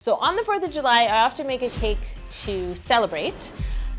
So on the 4th of July, I often make a cake to celebrate,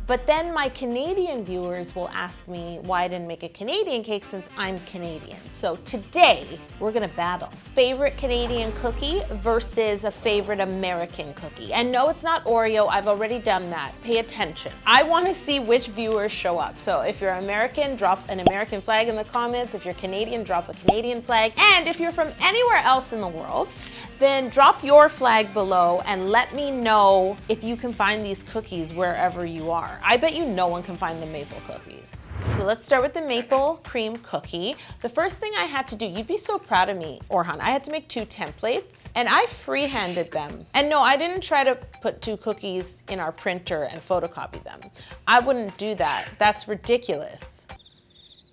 but then my Canadian viewers will ask me why I didn't make a Canadian cake since I'm Canadian. So today, we're gonna battle. Favorite Canadian cookie versus a favorite American cookie. And no, it's not Oreo, I've already done that. Pay attention. I wanna see which viewers show up. So if you're American, drop an American flag in the comments. If you're Canadian, drop a Canadian flag. And if you're from anywhere else in the world, then drop your flag below and let me know if you can find these cookies wherever you are. I bet you no one can find the maple cookies. So let's start with the maple cream cookie. The first thing I had to do, you'd be so proud of me, Orhan, I had to make 2 templates and I freehanded them. And no, I didn't try to put 2 cookies in our printer and photocopy them. I wouldn't do that. That's ridiculous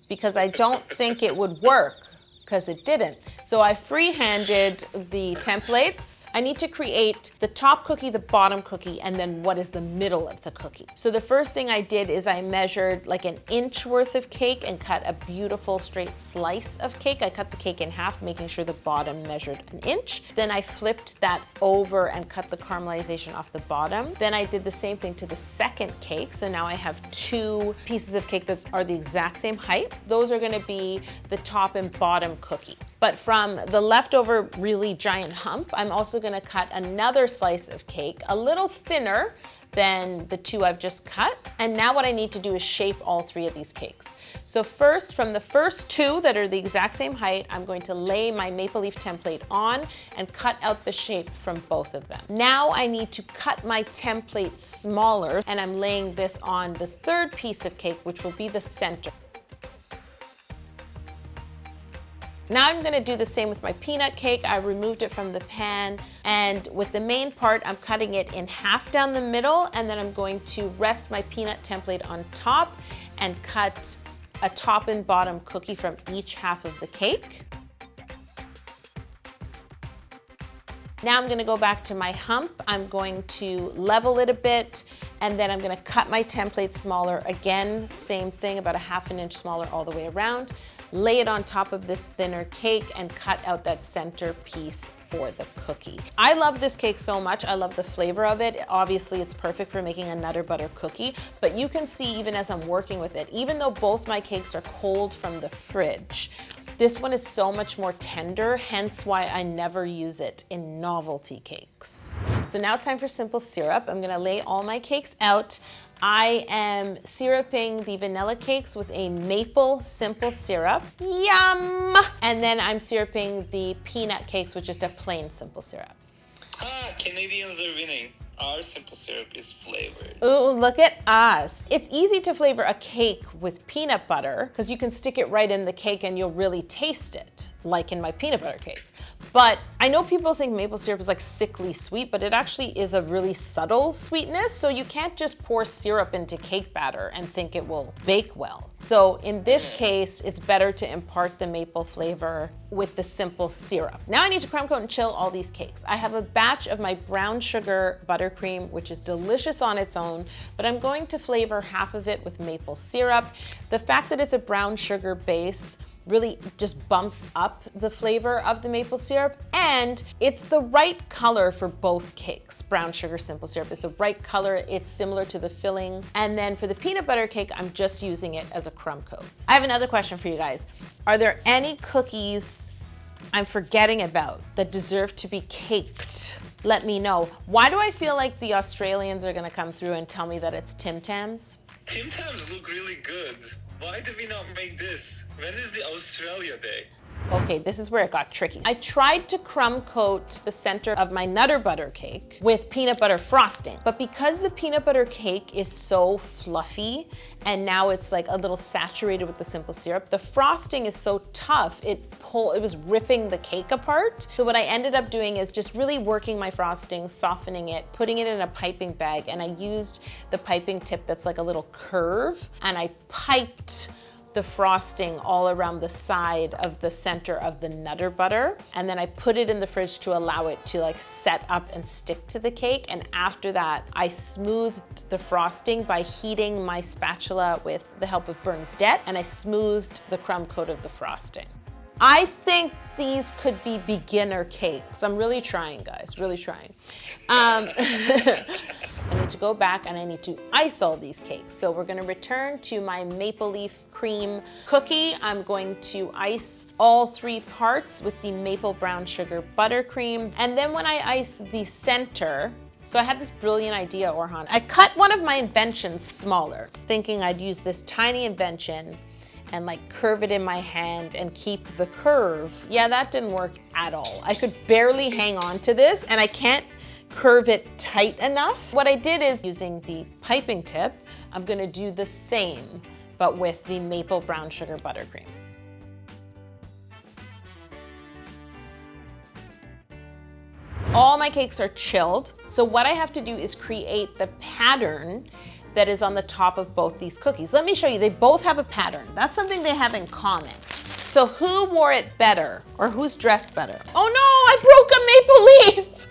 because I don't think it would work. Because it didn't. So I freehanded the templates. I need to create the top cookie, the bottom cookie, and then what is the middle of the cookie. So the first thing I did is I measured like an inch worth of cake and cut a beautiful straight slice of cake. I cut the cake in half, making sure the bottom measured an inch. Then I flipped that over and cut the caramelization off the bottom. Then I did the same thing to the second cake. So now I have 2 pieces of cake that are the exact same height. Those are gonna be the top and bottom cookie. But from the leftover really giant hump, I'm also gonna cut another slice of cake, a little thinner than the 2 I've just cut. And now what I need to do is shape all 3 of these cakes. So first, from the first 2 that are the exact same height, I'm going to lay my maple leaf template on and cut out the shape from both of them. Now I need to cut my template smaller, and I'm laying this on the 3rd piece of cake, which will be the center. Now I'm gonna do the same with my peanut cake. I removed it from the pan, and with the main part, I'm cutting it in half down the middle, and then I'm going to rest my peanut template on top and cut a top and bottom cookie from each half of the cake. Now I'm gonna go back to my hump. I'm going to level it a bit, and then I'm gonna cut my template smaller. Again, same thing, about a ½ inch smaller all the way around. Lay it on top of this thinner cake and cut out that center piece for the cookie. I love this cake so much. I love the flavor of it. Obviously, it's perfect for making a Nutter Butter cookie, but you can see even as I'm working with it, even though both my cakes are cold from the fridge, this one is so much more tender, hence why I never use it in novelty cakes. So now it's time for simple syrup. I'm gonna lay all my cakes out. I am syruping the vanilla cakes with a maple simple syrup. Yum! And then I'm syruping the peanut cakes with just a plain simple syrup. Canadians are winning. Our simple syrup is flavored. Ooh, look at us. It's easy to flavor a cake with peanut butter because you can stick it right in the cake and you'll really taste it, like in my peanut butter cake. But I know people think maple syrup is like sickly sweet, but it actually is a really subtle sweetness. So you can't just pour syrup into cake batter and think it will bake well. So in this case, it's better to impart the maple flavor with the simple syrup. Now I need to crumb coat and chill all these cakes. I have a batch of my brown sugar buttercream, which is delicious on its own, but I'm going to flavor half of it with maple syrup. The fact that it's a brown sugar base really just bumps up the flavor of the maple syrup, and it's the right color for both cakes. Brown sugar simple syrup is the right color. It's similar to the filling. And then for the peanut butter cake, I'm just using it as a crumb coat. I have another question for you guys. Are there any cookies I'm forgetting about that deserve to be caked? Let me know. Why do I feel like the Australians are gonna come through and tell me that it's Tim Tams? Tim Tams look really good. Why did we not make this? When is the Australia Day? Okay, this is where it got tricky. I tried to crumb coat the center of my Nutter Butter cake with peanut butter frosting, but because the peanut butter cake is so fluffy and now it's like a little saturated with the simple syrup, the frosting is so tough, it was ripping the cake apart. So what I ended up doing is just really working my frosting, softening it, putting it in a piping bag, and I used the piping tip that's like a little curve, and I piped the frosting all around the side of the center of the Nutter Butter. And then I put it in the fridge to allow it to like set up and stick to the cake. And after that, I smoothed the frosting by heating my spatula with the help of Bernadette, and I smoothed the crumb coat of the frosting. I think these could be beginner cakes. I'm really trying, guys, really trying. I need to go back and I need to ice all these cakes. So we're gonna return to my maple leaf cream cookie. I'm going to ice all 3 parts with the maple brown sugar buttercream. And then when I ice the center, so I had this brilliant idea, Orhan. I cut one of my inventions smaller, thinking I'd use this tiny invention and like curve it in my hand and keep the curve. Yeah, that didn't work at all. I could barely hang on to this and I can't curve it tight enough. What I did is, using the piping tip, I'm gonna do the same, but with the maple brown sugar buttercream. All my cakes are chilled, so what I have to do is create the pattern that is on the top of both these cookies. Let me show you, they both have a pattern. That's something they have in common. So who wore it better, or who's dressed better? Oh no, I broke a maple leaf!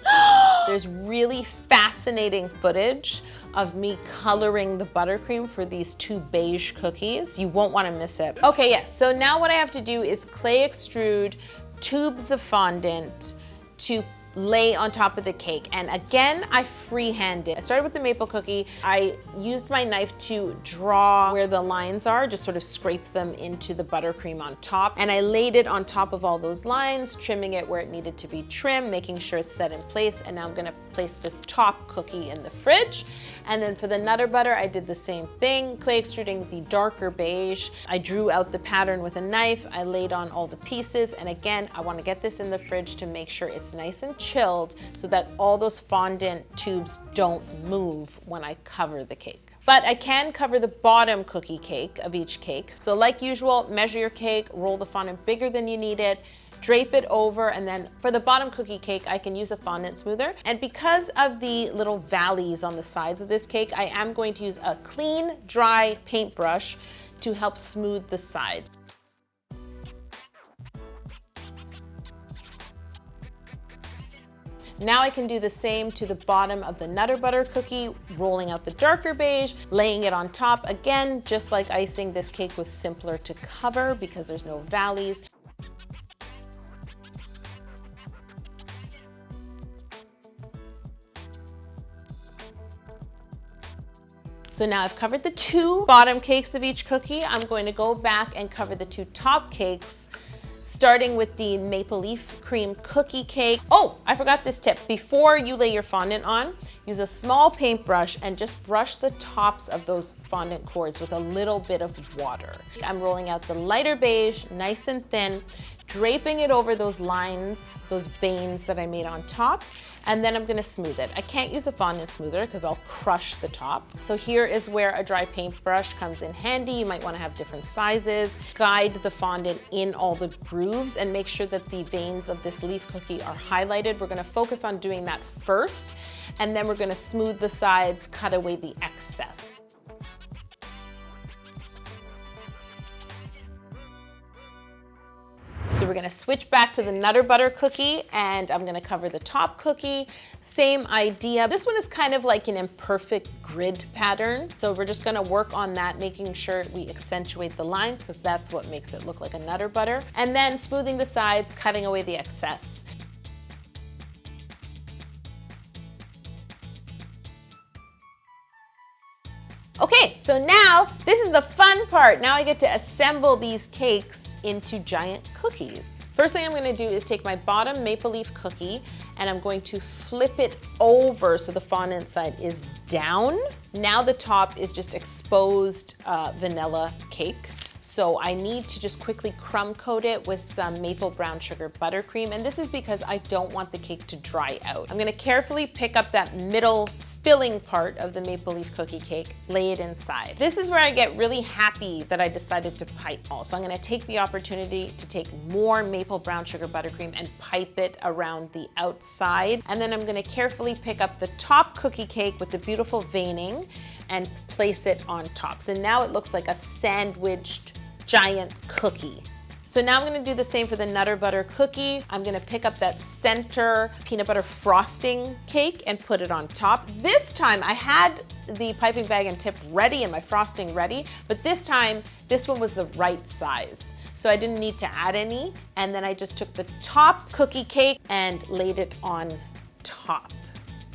There's really fascinating footage of me coloring the buttercream for these 2 beige cookies. You won't wanna miss it. Okay, yes, so now what I have to do is clay extrude tubes of fondant to lay on top of the cake. And again, I freehanded. I started with the maple cookie. I used my knife to draw where the lines are, just sort of scrape them into the buttercream on top. And I laid it on top of all those lines, trimming it where it needed to be trimmed, making sure it's set in place. And now I'm gonna place this top cookie in the fridge. And then for the Nutter Butter, I did the same thing, clay extruding the darker beige. I drew out the pattern with a knife. I laid on all the pieces. And again, I wanna get this in the fridge to make sure it's nice and chilled so that all those fondant tubes don't move when I cover the cake. But I can cover the bottom cookie cake of each cake. So like usual, measure your cake, roll the fondant bigger than you need it, drape it over, and then for the bottom cookie cake, I can use a fondant smoother. And because of the little valleys on the sides of this cake, I am going to use a clean, dry paintbrush to help smooth the sides. Now I can do the same to the bottom of the Nutter Butter cookie, rolling out the darker beige, laying it on top. Again, just like icing, this cake was simpler to cover because there's no valleys. So now I've covered the 2 bottom cakes of each cookie. I'm going to go back and cover the 2 top cakes, starting with the maple leaf cream cookie cake. Oh, I forgot this tip. Before you lay your fondant on, use a small paintbrush and just brush the tops of those fondant cores with a little bit of water. I'm rolling out the lighter beige, nice and thin, draping it over those lines, those veins that I made on top, and then I'm gonna smooth it. I can't use a fondant smoother because I'll crush the top. So here is where a dry paintbrush comes in handy. You might wanna have different sizes. Guide the fondant in all the grooves and make sure that the veins of this leaf cookie are highlighted. We're gonna focus on doing that first, and then we're gonna smooth the sides, cut away the excess. So we're gonna switch back to the Nutter Butter cookie, and I'm gonna cover the top cookie. Same idea. This one is kind of like an imperfect grid pattern. So we're just gonna work on that, making sure we accentuate the lines because that's what makes it look like a Nutter Butter. And then smoothing the sides, cutting away the excess. Okay, so now this is the fun part. Now I get to assemble these cakes into giant cookies. First thing I'm gonna do is take my bottom maple leaf cookie and I'm going to flip it over so the fondant side is down. Now the top is just exposed vanilla cake. So I need to just quickly crumb coat it with some maple brown sugar buttercream. And this is because I don't want the cake to dry out. I'm gonna carefully pick up that middle filling part of the maple leaf cookie cake, lay it inside. This is where I get really happy that I decided to pipe all. So I'm gonna take the opportunity to take more maple brown sugar buttercream and pipe it around the outside. And then I'm gonna carefully pick up the top cookie cake with the beautiful veining and place it on top. So now it looks like a sandwiched giant cookie. So now I'm gonna do the same for the Nutter Butter cookie. I'm gonna pick up that center peanut butter frosting cake and put it on top. This time I had the piping bag and tip ready and my frosting ready, but this time, this one was the right size. So I didn't need to add any. And then I just took the top cookie cake and laid it on top.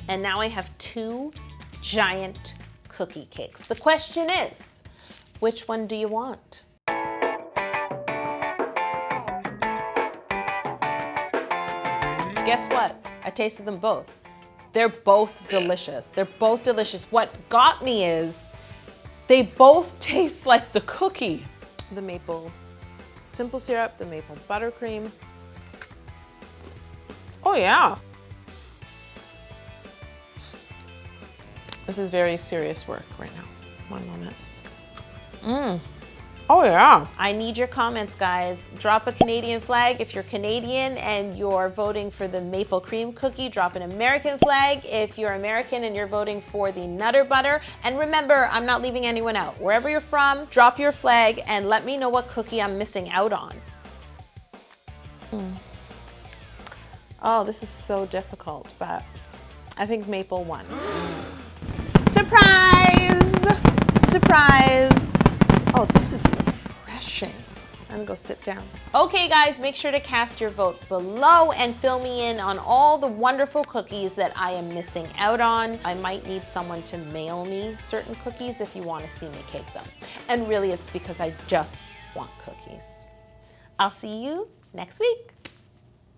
And now I have 2 giant cookie cakes. The question is, which one do you want? Guess what? I tasted them both. They're both delicious. They're both delicious. What got me is they both taste like the cookie. The maple simple syrup, the maple buttercream. Oh yeah. This is very serious work right now. One moment. Oh yeah. I need your comments, guys. Drop a Canadian flag if you're Canadian and you're voting for the maple cream cookie. Drop an American flag if you're American and you're voting for the Nutter Butter. And remember, I'm not leaving anyone out. Wherever you're from, drop your flag and let me know what cookie I'm missing out on. Oh, this is so difficult, but I think maple won. Surprise! Surprise! Oh, this is refreshing. I'm gonna go sit down. Okay guys, make sure to cast your vote below and fill me in on all the wonderful cookies that I am missing out on. I might need someone to mail me certain cookies if you want to see me cake them. And really it's because I just want cookies. I'll see you next week.